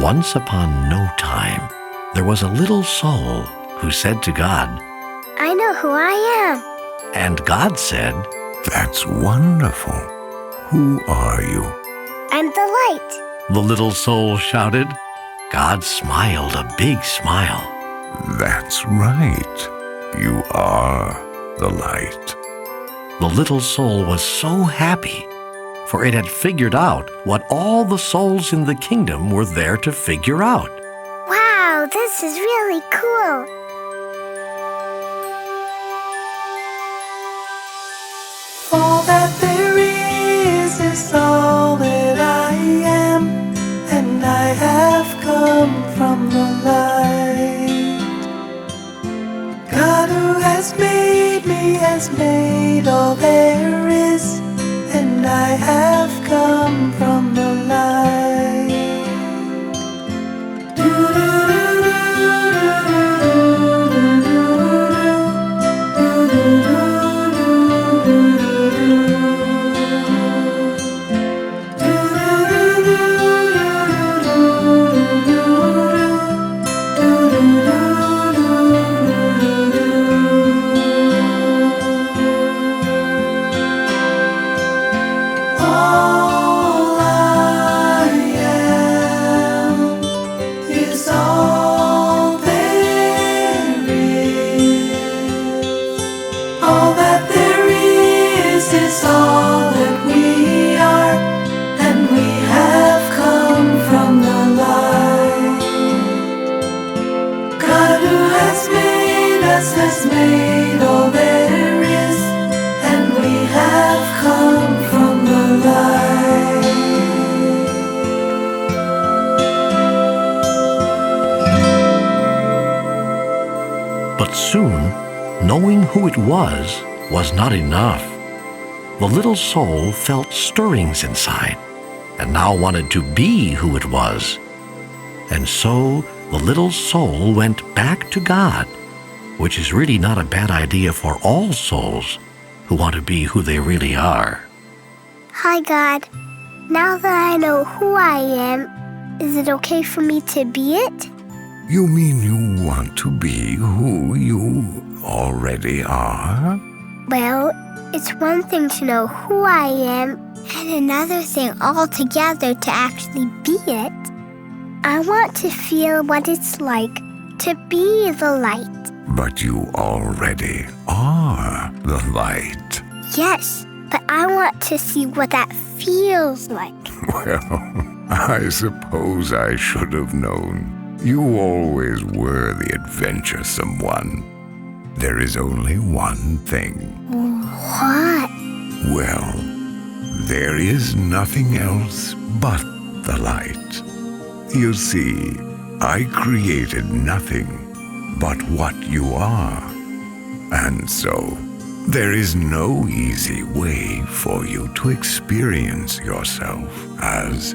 Once upon no time, there was a little soul who said to God, I know who I am. and God said, That's wonderful. Who are you? I'm the light. the little soul shouted. God smiled a big smile. That's right. You are the light. The little soul was so happy, for it had figured out what all the souls in the kingdom were there to figure out. Wow, this is really cool. All that there is all that I am, and I have come from the light. God who has made me has made all there is, and I have come from the light. All I am is all there is. All that there is all that we are, and we have come from the light. God who has made us has made all there is, and we have come from the light. But soon, knowing who it was not enough. The little soul felt stirrings inside, and now wanted to be who it was. And so the little soul went back to God, which is really not a bad idea for all souls who want to be who they really are. Hi, God. Now that I know who I am, is it okay for me to be it? You mean you want to be who you already are? Well, it's one thing to know who I am, and another thing altogether to actually be it. I want to feel what it's like to be the light. But you already are the light. Yes, but I want to see what that feels like. Well, I suppose I should have known. You always were the adventuresome one. There is only one thing. What? Well, there is nothing else but the light. You see, I created nothing but what you are. And so, there is no easy way for you to experience yourself as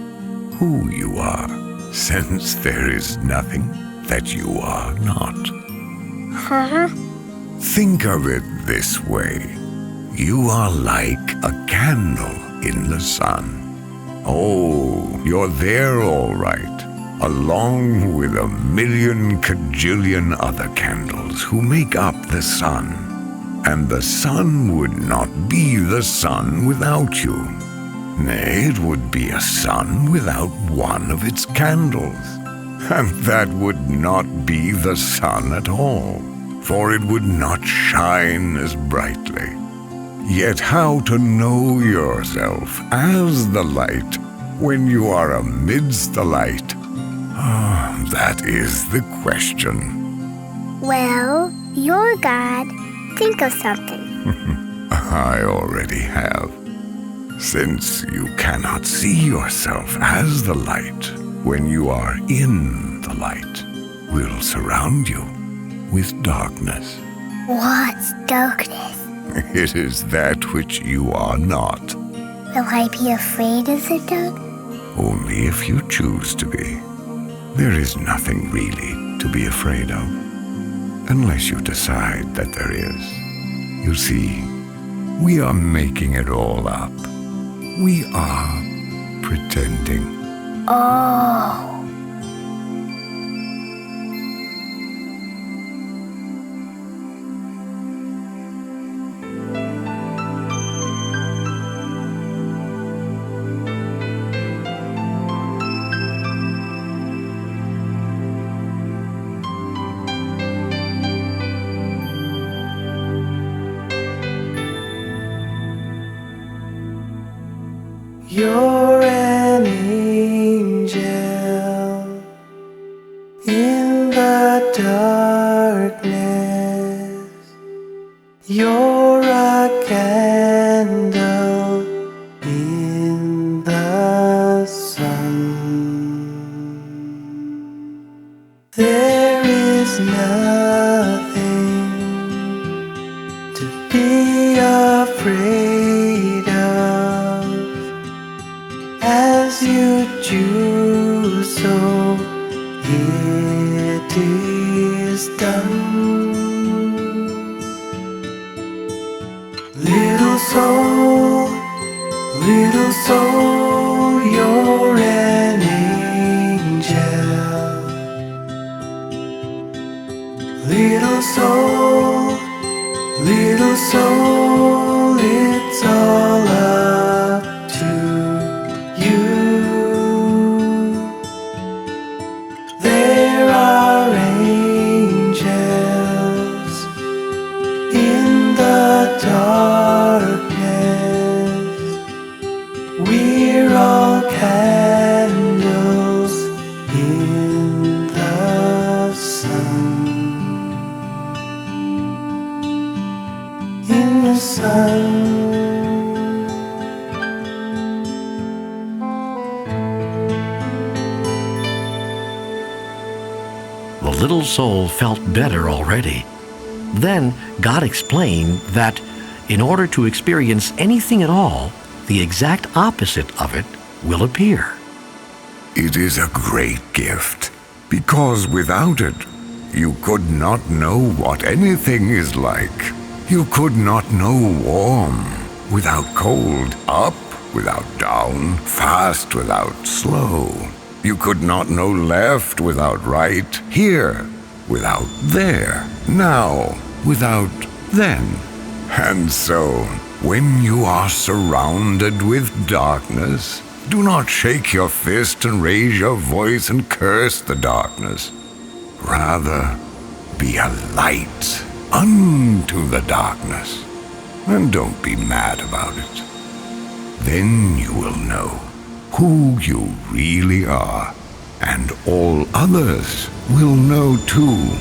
who you are, since there is nothing that you are not. Huh? Think of it this way. You are like a candle in the sun. Oh, you're there all right, along with a million cajillion other candles who make up the sun. And the sun would not be the sun without you. Nay, it would be a sun without one of its candles. And that would not be the sun at all, for it would not shine as brightly. Yet how to know yourself as the light when you are amidst the light? Ah, that is the question. Well, you're God. Think of something. I already have. Since you cannot see yourself as the light when you are in the light, we'll surround you with darkness. What's darkness? It is that which you are not, Will I be afraid of the dark? only if you choose to be. There is nothing really to be afraid of, unless you decide that there is. You see, we are making it all up. We are pretending. Oh. You're an angel in the darkness. You're a candle in the sun. There is nothing to be afraid of. As you choose, so it is done. Little soul, you're an angel. Little soul, it's all up to you. There are angels in the darkness. We're all candles in the sun. In the sun. The little soul felt better already. Then God explained that in order to experience anything at all, the exact opposite of it will appear. It is a great gift, because without it, you could not know what anything is like. You could not know warm without cold, up without down, fast without slow. You could not know left without right, here without there, now without then. And so, when you are surrounded with darkness, do not shake your fist and raise your voice and curse the darkness. Rather, be a light unto the darkness, and don't be mad about it. Then you will know who you really are, and all others will know too.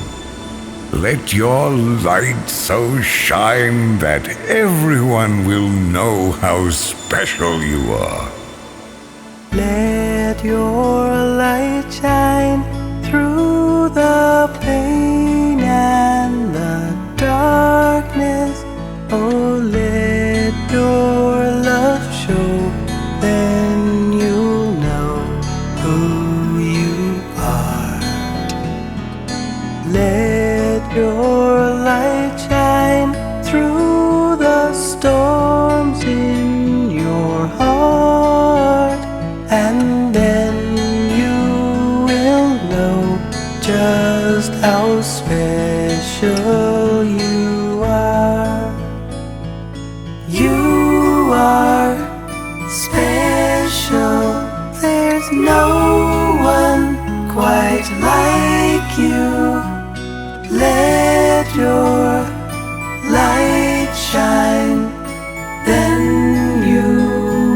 Let your light so shine that everyone will know how special you are. Let your light shine through the pain and the darkness. Oh, let your love show, then you'll know who you are. Let your light shine through the storms in your heart, and then you will know just how special you are. You are special. There's no one quite like you. Let your light shine, then you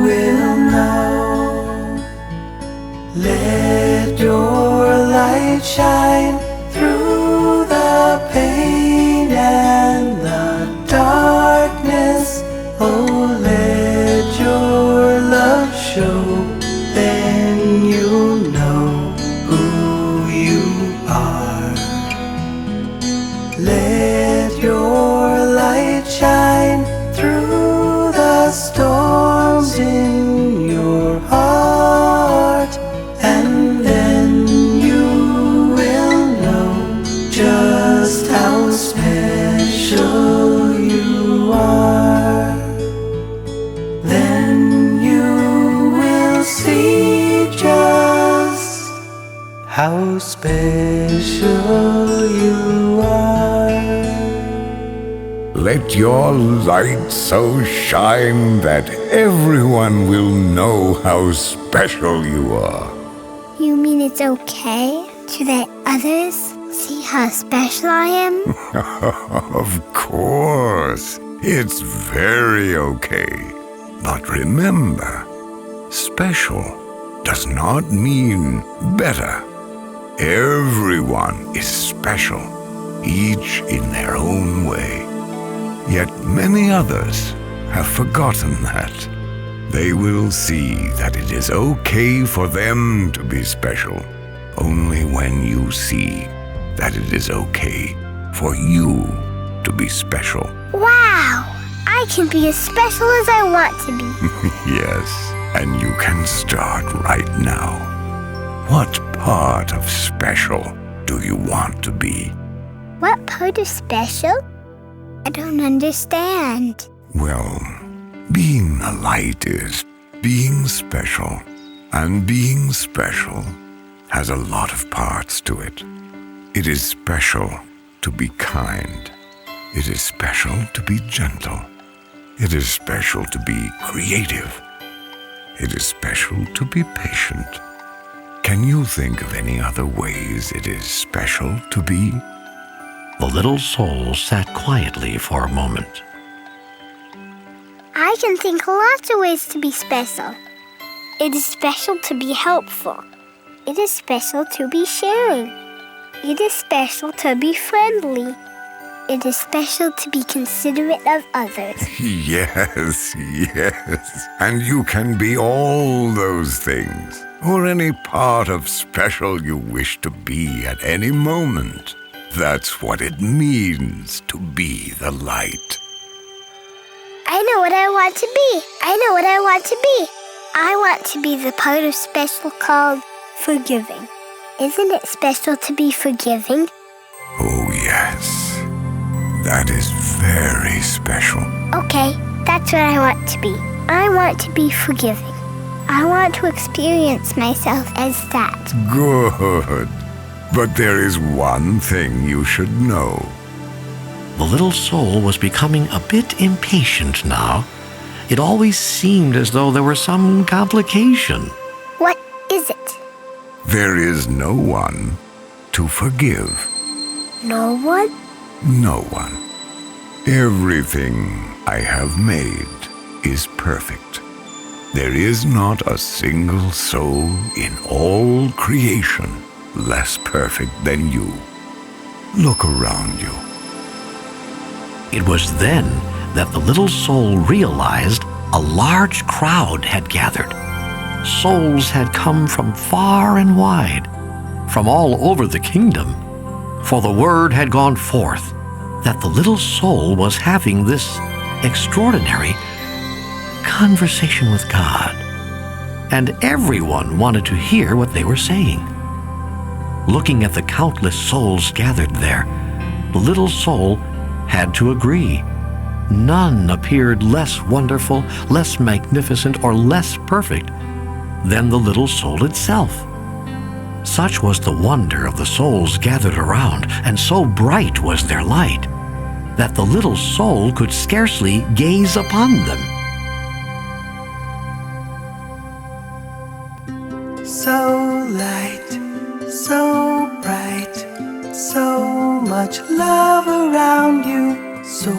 will know. Let your light shine through the pain and the darkness. Oh, let your love show, then you'll know who you are. Let your light shine through the storms in your heart, and then you will know just how special you are. Then you will see just how special you are. Let your light so shine that everyone will know how special you are. You mean it's okay to let others see how special I am? Of course, it's very okay. But remember, Special does not mean better. Everyone is special, each in their own way. Yet many others have forgotten that. They will see that it is okay for them to be special only when you see that it is okay for you to be special. Wow! I can be as special as I want to be. Yes, and you can start right now. What part of special do you want to be? What part of special? I don't understand. Well, being the light is being special, and being special has a lot of parts to it. It is special to be kind. It is special to be gentle. It is special to be creative. It is special to be patient. Can you think of any other ways it is special to be? The little soul sat quietly for a moment. I can think lots of ways to be special. It is special to be helpful. It is special to be sharing. It is special to be friendly. It is special to be considerate of others. Yes, yes. And you can be all those things, or any part of special you wish to be at any moment. That's what it means to be the light. I know what I want to be. I know what I want to be. I want to be the part of special called forgiving. Isn't it special to be forgiving? Oh, yes. That is very special. Okay, that's what I want to be. I want to be forgiving. I want to experience myself as that. Good. But there is one thing you should know. The little soul was becoming a bit impatient now. It always seemed as though there were some complication. What is it? There is no one to forgive. No one? No one. Everything I have made is perfect. There is not a single soul in all creation less perfect than you. Look around you. It was then that the little soul realized a large crowd had gathered. Souls had come from far and wide, from all over the kingdom, for the word had gone forth that the little soul was having this extraordinary conversation with God, and everyone wanted to hear what they were saying. Looking at the countless souls gathered there, the little soul had to agree. None appeared less wonderful, less magnificent, or less perfect than the little soul itself. Such was the wonder of the souls gathered around, and so bright was their light, that the little soul could scarcely gaze upon them. So light, so bright, so much love around you, so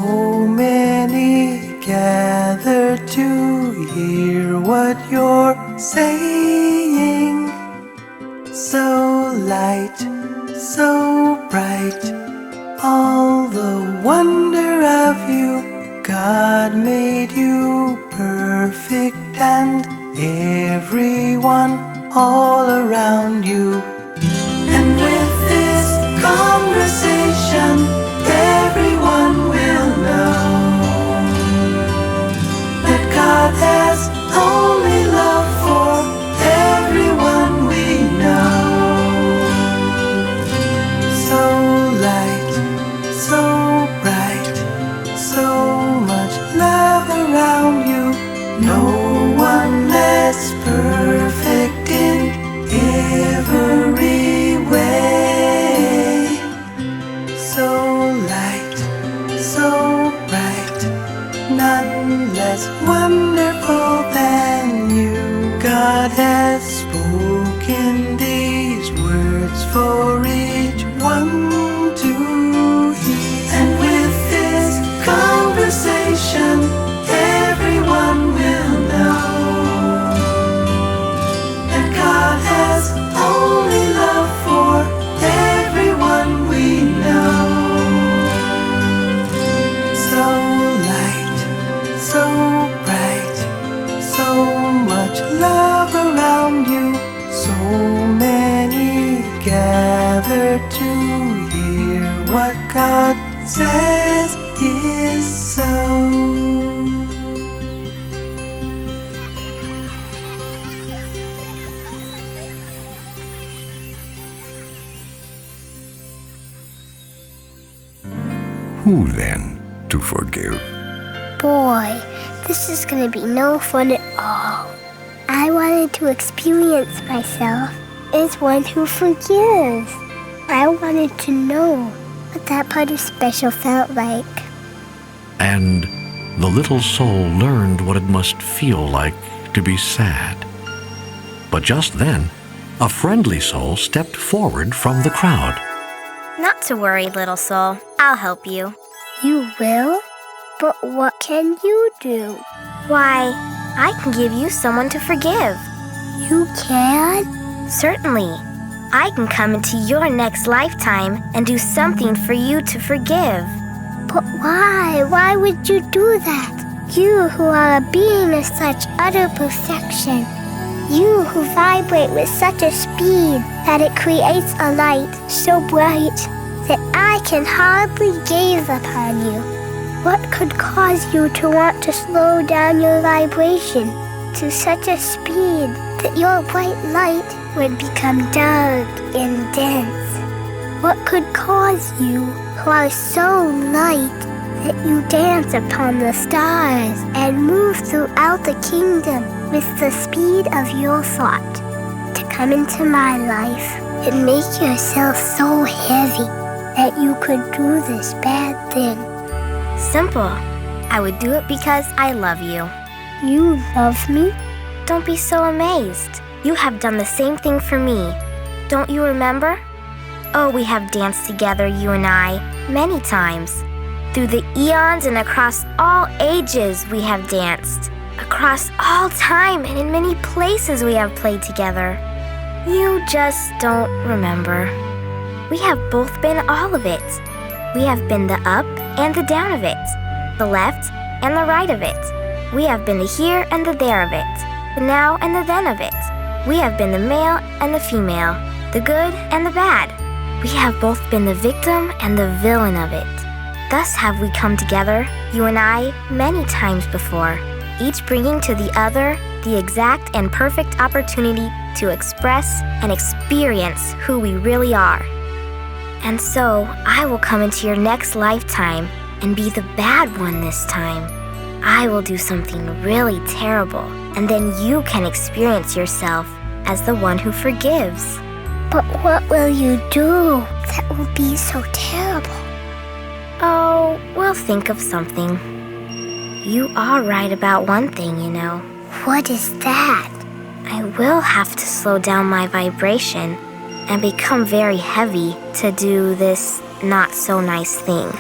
many gather to hear what you're saying. So light, so bright, all the wonder of you. God made you perfect, and everyone all around you. And with this conversation, everyone will know that God has only love for everyone we know. So light, so bright, so much love around you. No one less perfect in every way. what God says is so. Who then to forgive? Boy, this is gonna be no fun at all. I wanted to experience myself as one who forgives. I wanted to know what that part of special felt like. And the little soul learned what it must feel like to be sad. But just then, a friendly soul stepped forward from the crowd. Not to worry, little soul. I'll help you. You will? But what can you do? Why, I can give you someone to forgive. You can? Certainly. I can come into your next lifetime and do something for you to forgive. But why? Why would you do that? You who are a being of such utter perfection. You who vibrate with such a speed that it creates a light so bright that I can hardly gaze upon you. What could cause you to want to slow down your vibration to such a speed that your bright light would become dark and dense? What could cause you, who are so light that you dance upon the stars and move throughout the kingdom with the speed of your thought, to come into my life and make yourself so heavy that you could do this bad thing? Simple. I would do it because I love you. You love me? Don't be so amazed. You have done the same thing for me. Don't you remember? Oh, we have danced together, you and I, many times. Through the eons and across all ages we have danced. Across all time and in many places we have played together. You just don't remember. We have both been all of it. We have been the up and the down of it, the left and the right of it. We have been the here and the there of it, the now and the then of it. We have been the male and the female, the good and the bad. We have both been the victim and the villain of it. Thus have we come together, you and I, many times before, each bringing to the other the exact and perfect opportunity to express and experience who we really are. And so, I will come into your next lifetime and be the bad one this time. I will do something really terrible, and then you can experience yourself as the one who forgives. But what will you do that will be so terrible? Oh, we'll think of something. You are right about one thing, you know. What is that? I will have to slow down my vibration and become very heavy to do this not-so-nice thing.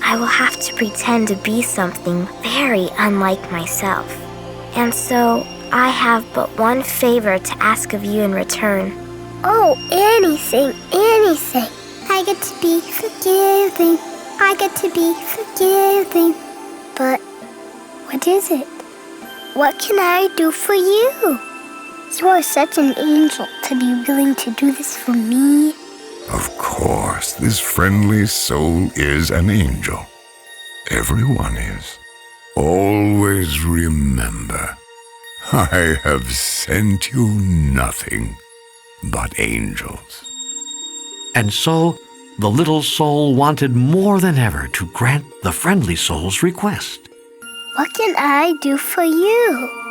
I will have to pretend to be something very unlike myself. And so, I have but one favor to ask of you in return. Oh, anything, anything. I get to be forgiving. I get to be forgiving. But what is it? What can I do for you? You are such an angel to be willing to do this for me. Of course, this friendly soul is an angel. Everyone is. Always remember, I have sent you nothing but angels. And so, the little soul wanted more than ever to grant the friendly soul's request. What can I do for you?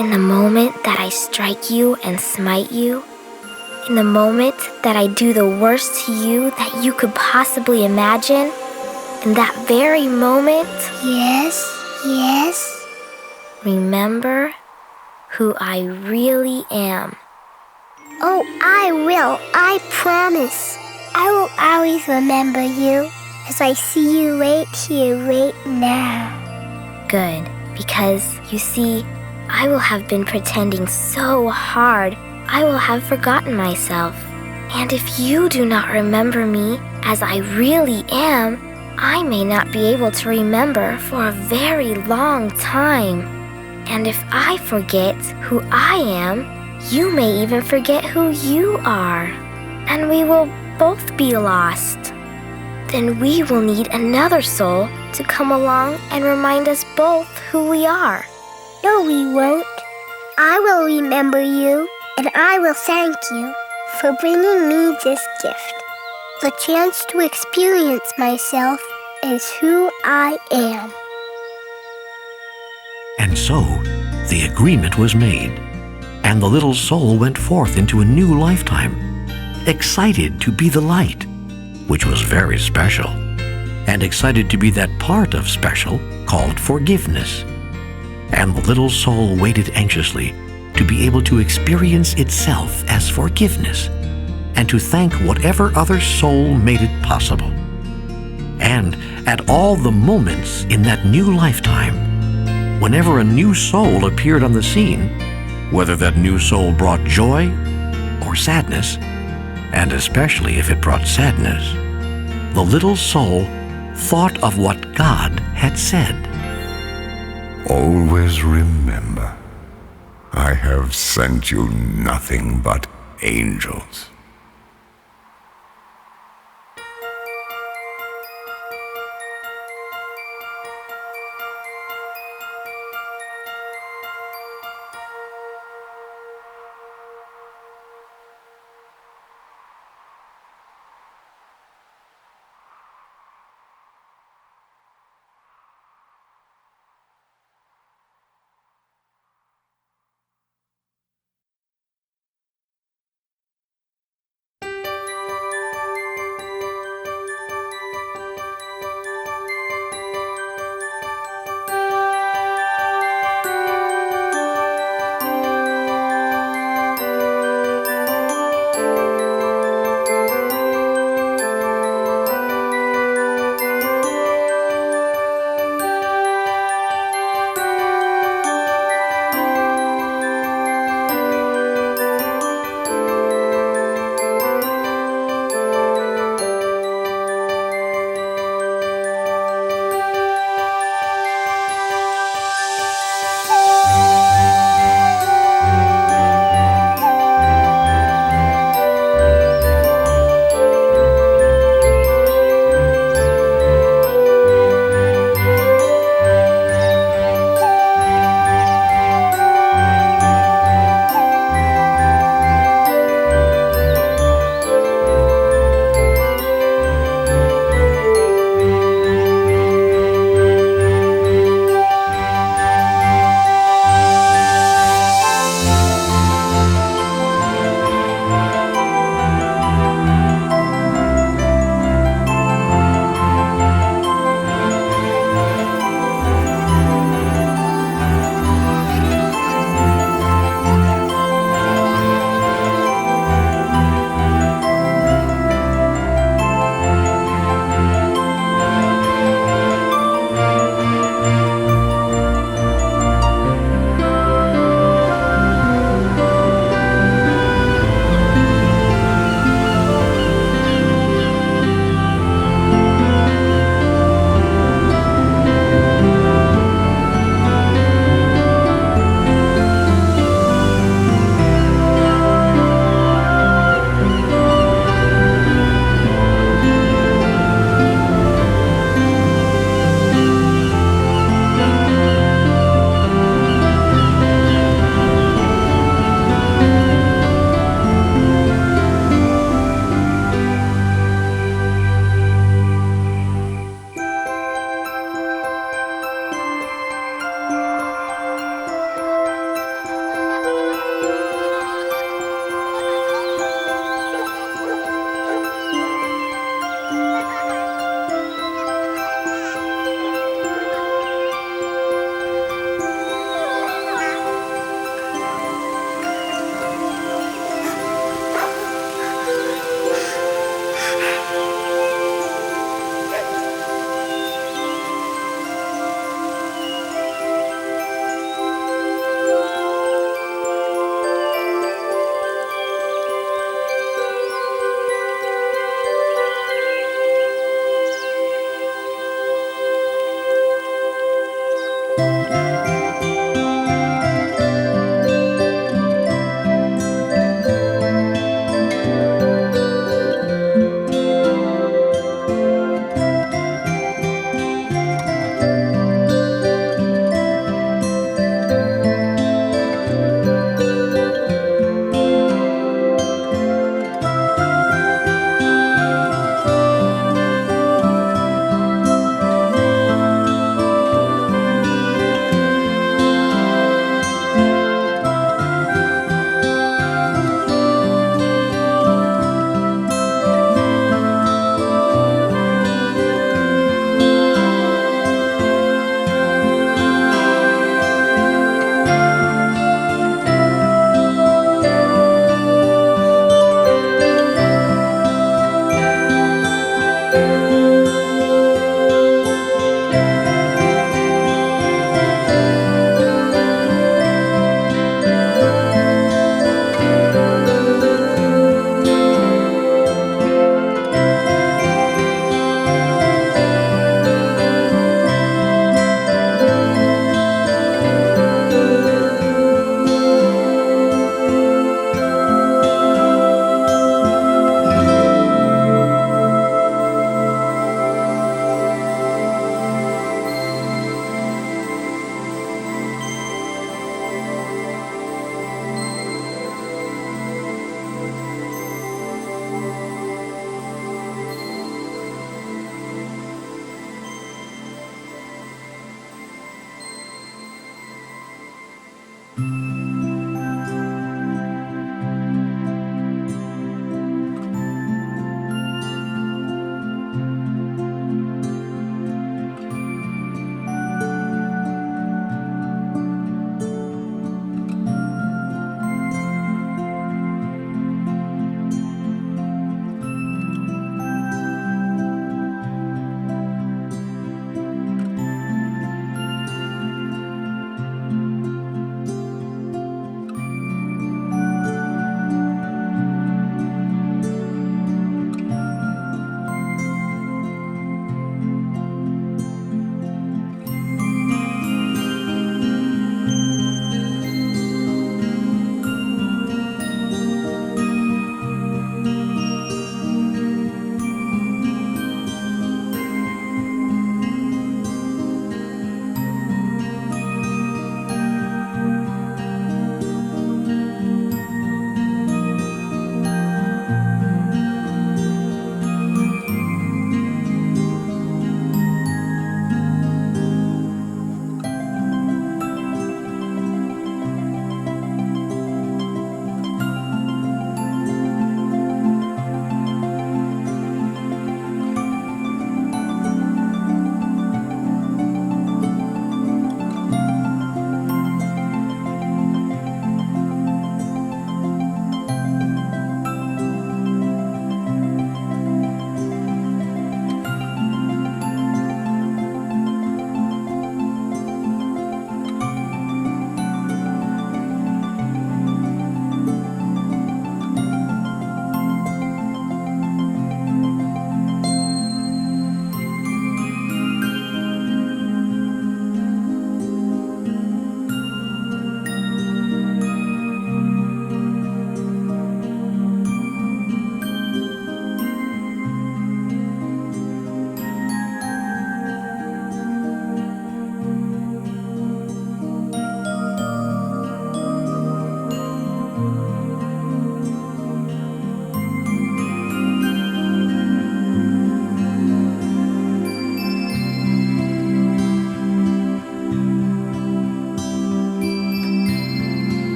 In the moment that I strike you and smite you, in the moment that I do the worst to you that you could possibly imagine, in that very moment, Yes. remember who I really am. Oh, I will. I promise. I will always remember you as I see you right here, right now. Good, because, you see, I will have been pretending so hard, I will have forgotten myself. And if you do not remember me as I really am, I may not be able to remember for a very long time. And if I forget who I am, you may even forget who you are. And we will both be lost. then we will need another soul to come along and remind us both who we are. No, we won't. I will remember you, and I will thank you for bringing me this gift. The chance to experience myself as who I am. And so, the agreement was made, and the little soul went forth into a new lifetime, excited to be the light, which was very special, and excited to be that part of special called forgiveness. And the little soul waited anxiously to be able to experience itself as forgiveness, and to thank whatever other soul made it possible. And at all the moments in that new lifetime, whenever a new soul appeared on the scene, whether that new soul brought joy or sadness, and especially if it brought sadness, the little soul thought of what God had said. Always remember, I have sent you nothing but angels.